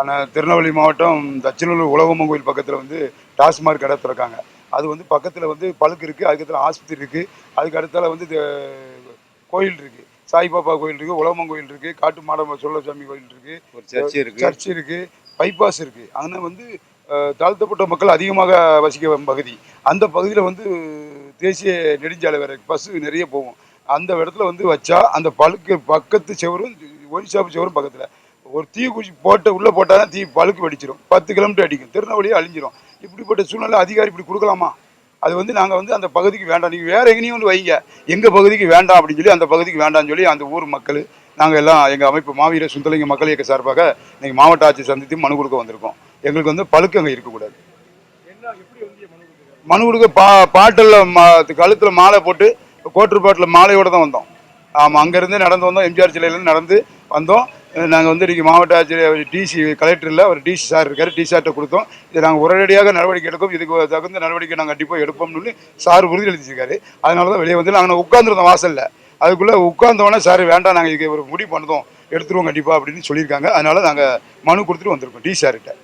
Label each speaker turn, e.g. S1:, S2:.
S1: ஆனால் திருநெல்வேலி மாவட்டம் தச்சநல்லூர் உலகம்மன் கோயில் பக்கத்தில் வந்து டாஸ்மார்க் கடை திறக்காங்க. அது வந்து பக்கத்தில் வந்து பழுக்கு இருக்குது, அதுக்கடுத்து ஆஸ்பத்திரி இருக்குது, அதுக்கு அடுத்தால வந்து கோயில் இருக்குது, சாய்பாபா கோயில் இருக்குது, உலகம்மன் கோயில் இருக்குது, காட்டு மாட சொல்லசாமி கோயில் இருக்குது, ஒரு சர்ச் இருக்குது, பைபாஸ் இருக்குது. அதனால் வந்து தாழ்த்தப்பட்ட மக்கள் அதிகமாக வசிக்க பகுதி. அந்த பகுதியில் வந்து தேசிய நெடுஞ்சாலை வேறு பஸ்ஸு நிறைய போகும். அந்த இடத்துல வந்து வச்சா அந்த பழுக்கு பக்கத்து செவரும் ஒயின் ஷாப் செவரும் பக்கத்தில் ஒரு தீ குச்சி உள்ளே போட்டால் தான் தீ பழுக்கு வெடிச்சிடும். 10 கிலோமீட்டர் அடிக்கும், திருநெல்வேலியே அழிஞ்சிடும். இப்படிப்பட்ட சூழ்நிலை அதிகாரி இப்படி கொடுக்கலாமா? அது வந்து நாங்கள் வந்து அந்த பகுதிக்கு வேண்டாம், நீங்கள் வேறு எங்கேயும் வந்து வைங்க, எங்கள் பகுதிக்கு வேண்டாம் அப்படின்னு சொல்லி அந்த பகுதிக்கு வேண்டாம்னு சொல்லி அந்த ஊர் மக்கள் நாங்கள் எல்லாம் எங்கள் அமைப்பு மாவீர சுந்தரலிங்க மக்கள் இயக்க சார்பாக இன்றைக்கி மாவட்ட ஆட்சியர் சந்தித்து மனு கொடுக்க வந்திருக்கோம். எங்களுக்கு வந்து பழுக்கு அங்கே இருக்கக்கூடாது. மனு கொடுக்க பாட்டில் கழுத்தில் மாலை போட்டு கோட்டுப்பாட்டில் மாலையோடு தான் வந்தோம். ஆமாம், அங்கேருந்து நடந்து வந்தோம், எம்ஜிஆர் சிலையிலேருந்து நடந்து வந்தோம். நாங்கள் வந்து இன்றைக்கி மாவட்ட ஆட்சியர் டிசி கலெக்டரில் ஒரு டிசி சார் இருக்கார், டிசி சார்கிட்ட கொடுத்தோம். இதை நாங்கள் உடனடியாக நடவடிக்கை எடுக்கும், இதுக்கு தகுந்த நடவடிக்கை நாங்கள் கண்டிப்பாக எடுப்போம்னு சார் உறுதி அளிச்சிருக்காரு. அதனால தான் வெளியே வந்து நாங்கள் உட்காந்துருந்தோம் வாசலில். அதுக்குள்ளே உட்கார்ந்தோடனே சார் வேண்டாம், நாங்கள் இதுக்கு ஒரு முடிவு பண்ணுறோம், எடுத்துருவோம் கண்டிப்பாக அப்படின்னு சொல்லியிருக்காங்க. அதனால் நாங்கள் மனு கொடுத்துட்டு வந்திருக்கோம் டி சார்கிட்ட.